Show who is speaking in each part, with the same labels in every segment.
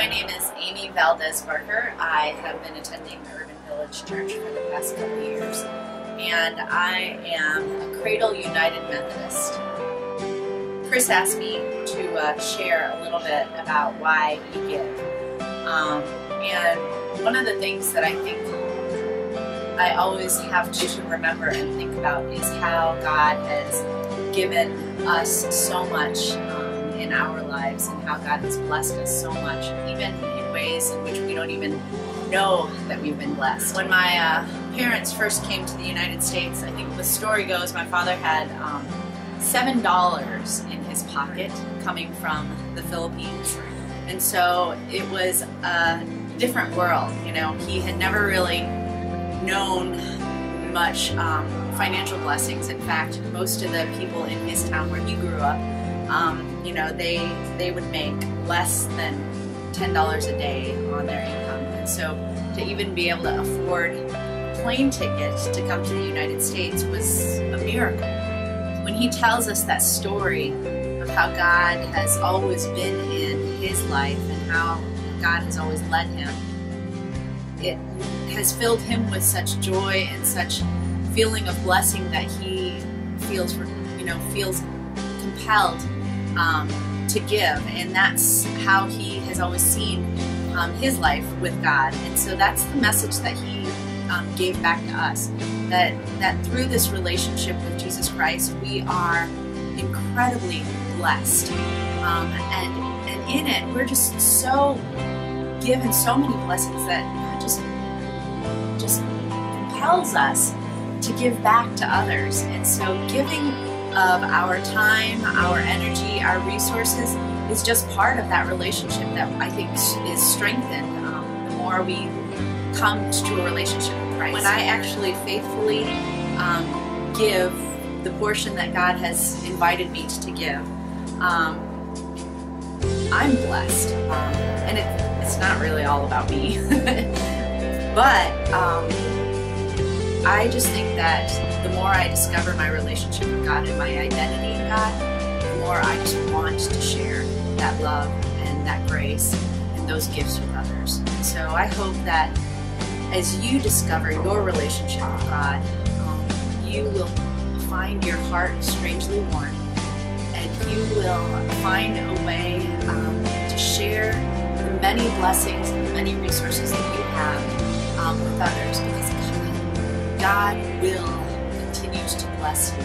Speaker 1: my name is Amy Valdez Barker. I have been attending the Urban Village Church for the past couple of years, and I am a Cradle United Methodist. Chris asked me to share a little bit about why we give. And one of the things that I think I always have to remember and think about is how God has given us so much in our lives, and how God has blessed us so much, even in ways in which we don't even know that we've been blessed. When my parents first came to the United States, I think the story goes my father had $7 in his pocket coming from the Philippines, and so it was a different world. You know, he had never really known much financial blessings. In fact, most of the people in his town where he grew up, you know, they would make less than $10 a day on their income. And so to even be able to afford plane tickets to come to the United States was a miracle. When he tells us that story of how God has always been in his life and how God has always led him, it has filled him with such joy and such feeling of blessing that he feels compelled to give, and that's how he has always seen his life with God. And so that's the message that he gave back to us, that through this relationship with Jesus Christ we are incredibly blessed, and in it we're just so given so many blessings that God just compels us to give back to others. And so giving of our time, our energy, our resources is just part of that relationship that I think is strengthened the more we come to a relationship with Christ. When I actually faithfully give the portion that God has invited me to give, I'm blessed, and it's not really all about me. But I just think that the more I discover my relationship with God and my identity in God, the more I just want to share that love and that grace and those gifts with others. And so I hope that as you discover your relationship with God, you will find your heart strangely warm, and you will find a way to share the many blessings and the many resources that you have with others, because God will continue to bless you.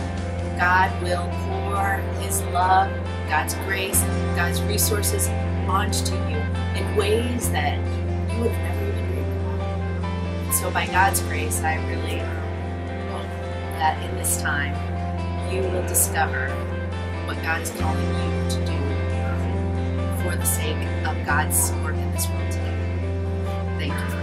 Speaker 1: God will pour His love, God's grace, God's resources onto you in ways that you would have never even dreamed about. And so by God's grace, I really hope that in this time you will discover what God is calling you to do for the sake of God's work in this world today. Thank you.